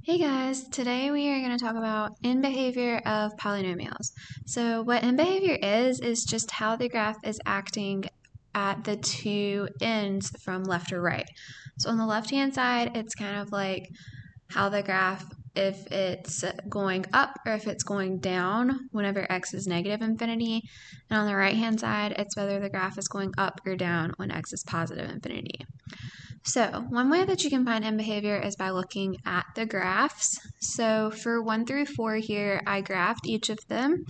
Hey guys, today we are going to talk about end behavior of polynomials. So what end behavior is just how the graph is acting at the two ends from left to right. So on the left hand side, it's kind of like how the graph, if it's going up or if it's going down whenever x is negative infinity. And on the right hand side, it's whether the graph is going up or down when x is positive infinity. So one way that you can find end behavior is by looking at the graphs. So for 1 through 4 here, I graphed each of them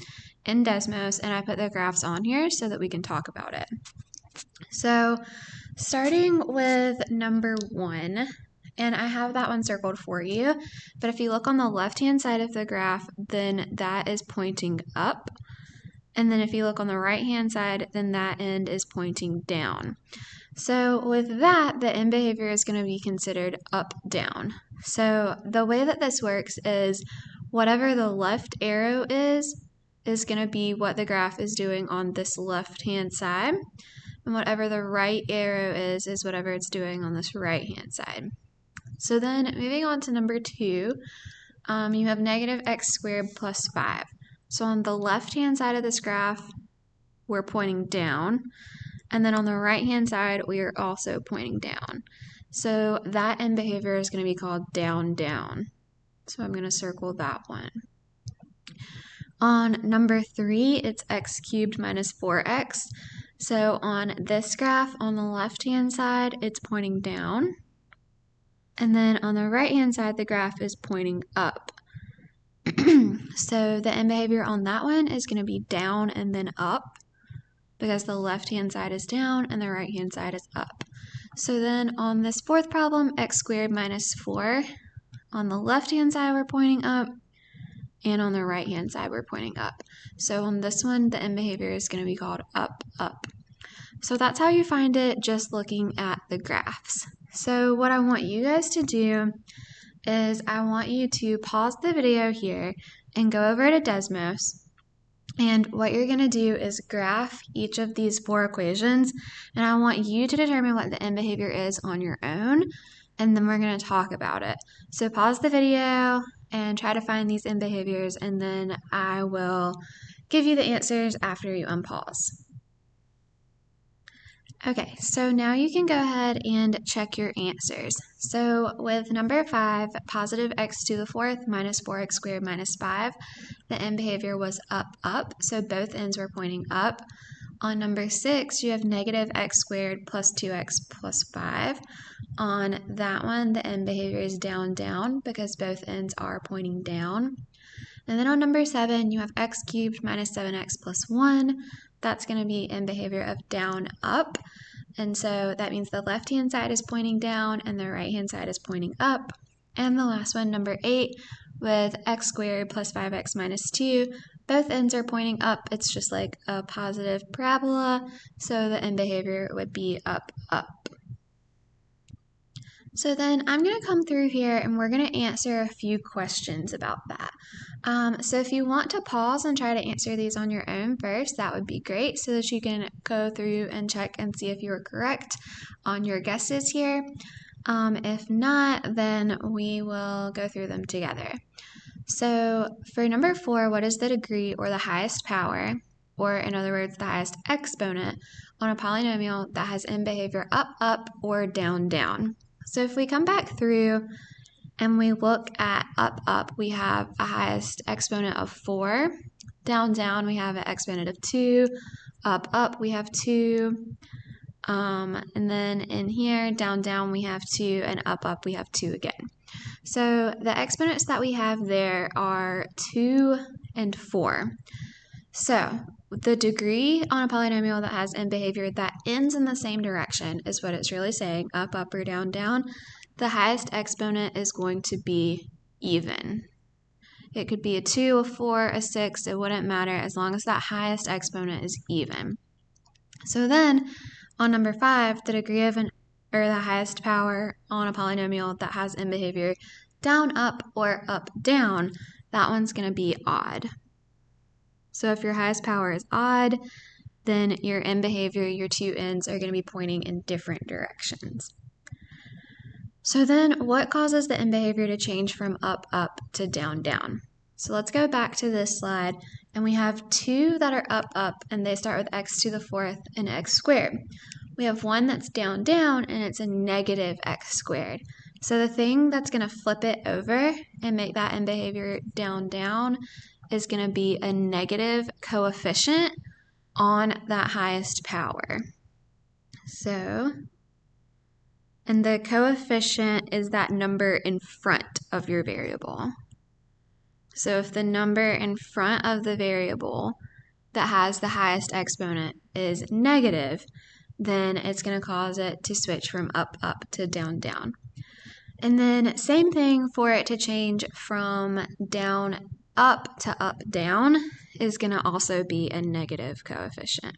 in Desmos and I put the graphs on here so that we can talk about it. So starting with number 1, and I have that one circled for you, but if you look on the left-hand side of the graph, then that is pointing up. And then if you look on the right-hand side, then that end is pointing down. So with that, the end behavior is going to be considered up-down. So the way that this works is whatever the left arrow is going to be what the graph is doing on this left-hand side. And whatever the right arrow is whatever it's doing on this right-hand side. So then moving on to number 2, you have negative x squared plus 5. So on the left-hand side of this graph, we're pointing down. And then on the right-hand side, we are also pointing down. So that end behavior is going to be called down, down. So I'm going to circle that one. On number 3, it's x cubed minus 4x. So on this graph, on the left-hand side, it's pointing down. And then on the right-hand side, the graph is pointing up. So the end behavior on that one is going to be down and then up, because the left-hand side is down and the right-hand side is up. So then on this fourth problem, x squared minus 4, on the left-hand side we're pointing up, and on the right-hand side we're pointing up. So on this one, the end behavior is going to be called up, up. So that's how you find it just looking at the graphs. So what I want you guys to do is I want you to pause the video here and go over to Desmos. And what you're going to do is graph each of these 4 equations, and I want you to determine what the end behavior is on your own, and then we're going to talk about it. So pause the video and try to find these end behaviors, and then I will give you the answers after you unpause. Okay, so now you can go ahead and check your answers. So with number 5, positive x to the 4th minus 4x squared minus 5, the end behavior was up, up, so both ends were pointing up. On number 6, you have negative x squared plus 2x plus 5. On that one, the end behavior is down, down, because both ends are pointing down. And then on number 7, you have x cubed minus 7x plus 1. That's going to be end behavior of down, up. And so that means the left-hand side is pointing down and the right-hand side is pointing up. And the last one, number 8, with x squared plus 5x minus 2, both ends are pointing up. It's just like a positive parabola, so the end behavior would be up, up. So then I'm going to come through here and we're going to answer a few questions about that. So if you want to pause and try to answer these on your own first, that would be great, so that you can go through and check and see if you were correct on your guesses here. If not, then we will go through them together. So for number 4, what is the degree or the highest power, or in other words, the highest exponent on a polynomial that has end behavior up, up, or down, down? So if we come back through and we look at up, up, we have a highest exponent of 4. Down, down, we have an exponent of 2. Up, up, we have 2. And then in here, down, down, we have 2. And up, up, we have 2 again. So the exponents that we have there are 2 and 4. So the degree on a polynomial that has end behavior that ends in the same direction is what it's really saying, up, up, or down, down. The highest exponent is going to be even. It could be a 2, a 4, a 6, it wouldn't matter as long as that highest exponent is even. So then on number 5, the degree of the highest power on a polynomial that has end behavior down, up, or up, down, that one's going to be odd. So if your highest power is odd, then your end behavior, your two ends are going to be pointing in different directions. So then what causes the end behavior to change from up, up to down, down? So let's go back to this slide, and we have two that are up, up, and they start with x to the fourth and x squared. We have one that's down, down, and it's a negative x squared. So the thing that's going to flip it over and make that end behavior down, down is going to be a negative coefficient on that highest power. So, and the coefficient is that number in front of your variable. So if the number in front of the variable that has the highest exponent is negative, then it's going to cause it to switch from up, up to down, down. And then same thing for it to change from down, up to up, down is going to also be a negative coefficient.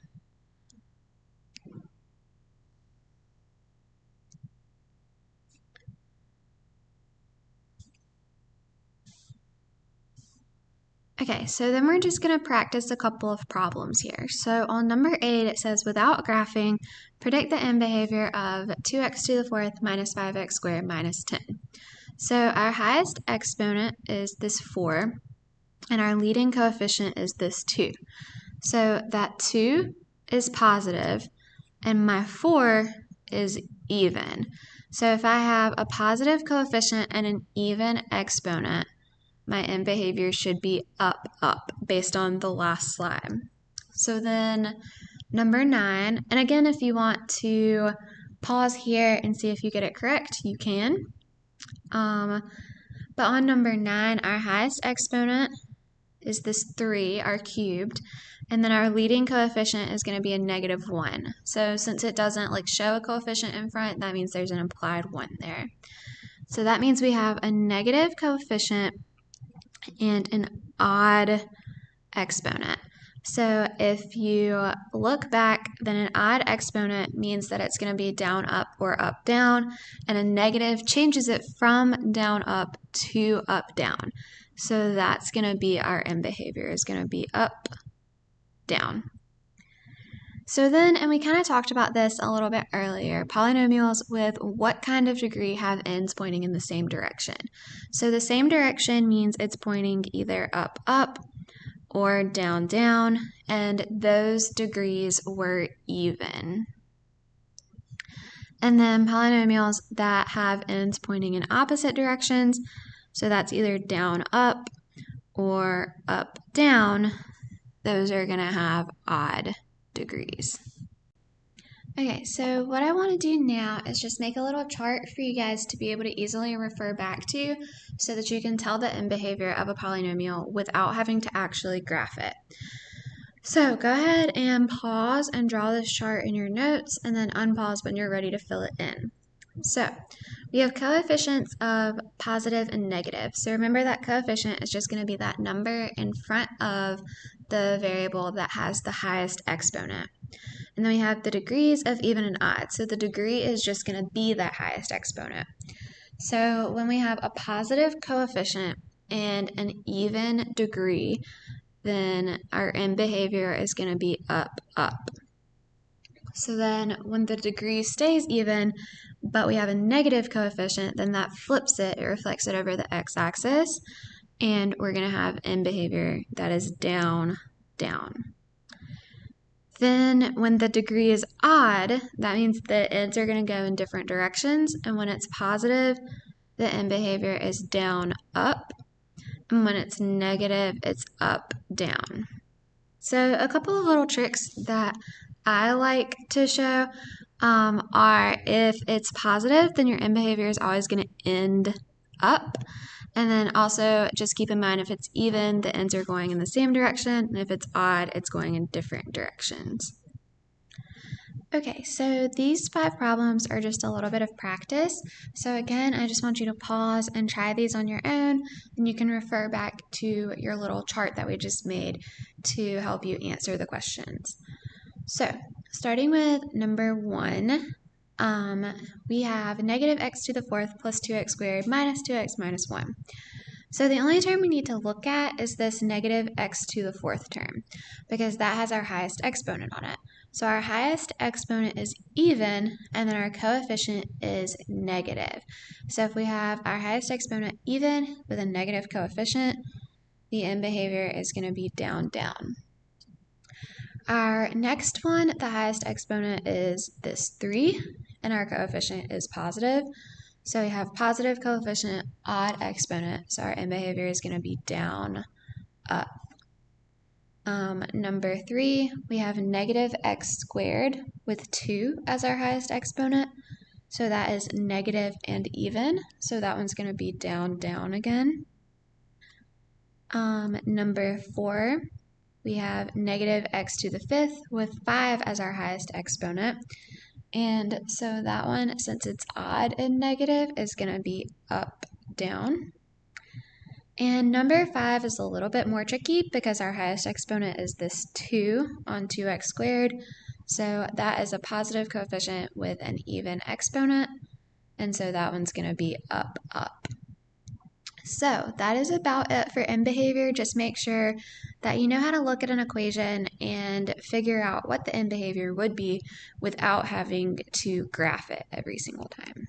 Okay, so then we're just going to practice a couple of problems here. So on number 8, it says, without graphing, predict the end behavior of 2x to the fourth minus 5x squared minus 10. So our highest exponent is this 4, and our leading coefficient is this 2. So that 2 is positive, and my 4 is even. So if I have a positive coefficient and an even exponent, my end behavior should be up, up, based on the last slide. So then number 9, and again, if you want to pause here and see if you get it correct, you can. But on number 9, our highest exponent is this 3, our cubed, and then our leading coefficient is going to be a negative 1. So since it doesn't show a coefficient in front, that means there's an implied 1 there. So that means we have a negative coefficient and an odd exponent. So if you look back, then an odd exponent means that it's going to be down, up, or up, down, and a negative changes it from down, up to up, down. So that's going to be our end behavior, is going to be up, down. So then, and we kind of talked about this a little bit earlier, polynomials with what kind of degree have ends pointing in the same direction. So the same direction means it's pointing either up, up, or down, down, and those degrees were even. And then polynomials that have ends pointing in opposite directions, so that's either down, up, or up, down, those are going to have odd degrees. Okay, so what I want to do now is just make a little chart for you guys to be able to easily refer back to so that you can tell the end behavior of a polynomial without having to actually graph it. So go ahead and pause and draw this chart in your notes, and then unpause when you're ready to fill it in. So we have coefficients of positive and negative. So remember that coefficient is just going to be that number in front of the variable that has the highest exponent. And then we have the degrees of even and odd. So the degree is just going to be that highest exponent. So when we have a positive coefficient and an even degree, then our end behavior is going to be up, up. So then when the degree stays even, but we have a negative coefficient, then that flips it, it reflects it over the x-axis, and we're going to have end behavior that is down, down. Then when the degree is odd, that means the ends are going to go in different directions, and when it's positive, the end behavior is down, up, and when it's negative, it's up, down. So a couple of little tricks that I like to show are if it's positive, then your end behavior is always going to end up. And then also just keep in mind if it's even, the ends are going in the same direction, and if it's odd, it's going in different directions. Okay, so these 5 problems are just a little bit of practice. So again, I just want you to pause and try these on your own, and you can refer back to your little chart that we just made to help you answer the questions. So starting with number 1, we have negative x to the fourth plus 2x squared minus 2x minus 1. So the only term we need to look at is this negative x to the fourth term, because that has our highest exponent on it. So our highest exponent is even, and then our coefficient is negative. So if we have our highest exponent even with a negative coefficient, the end behavior is going to be down, down. Our next one, the highest exponent is this 3, and our coefficient is positive. So we have positive coefficient, odd exponent, so our end behavior is going to be down, up. Number 3, we have negative x squared with 2 as our highest exponent. So that is negative and even, so that one's going to be down, down again. Number 4, we have negative x to the 5th with 5 as our highest exponent. And so that one, since it's odd and negative, is going to be up, down. And number 5 is a little bit more tricky because our highest exponent is this 2 on 2x squared. So that is a positive coefficient with an even exponent. And so that one's going to be up, up. So that is about it for end behavior. Just make sure that you know how to look at an equation and figure out what the end behavior would be without having to graph it every single time.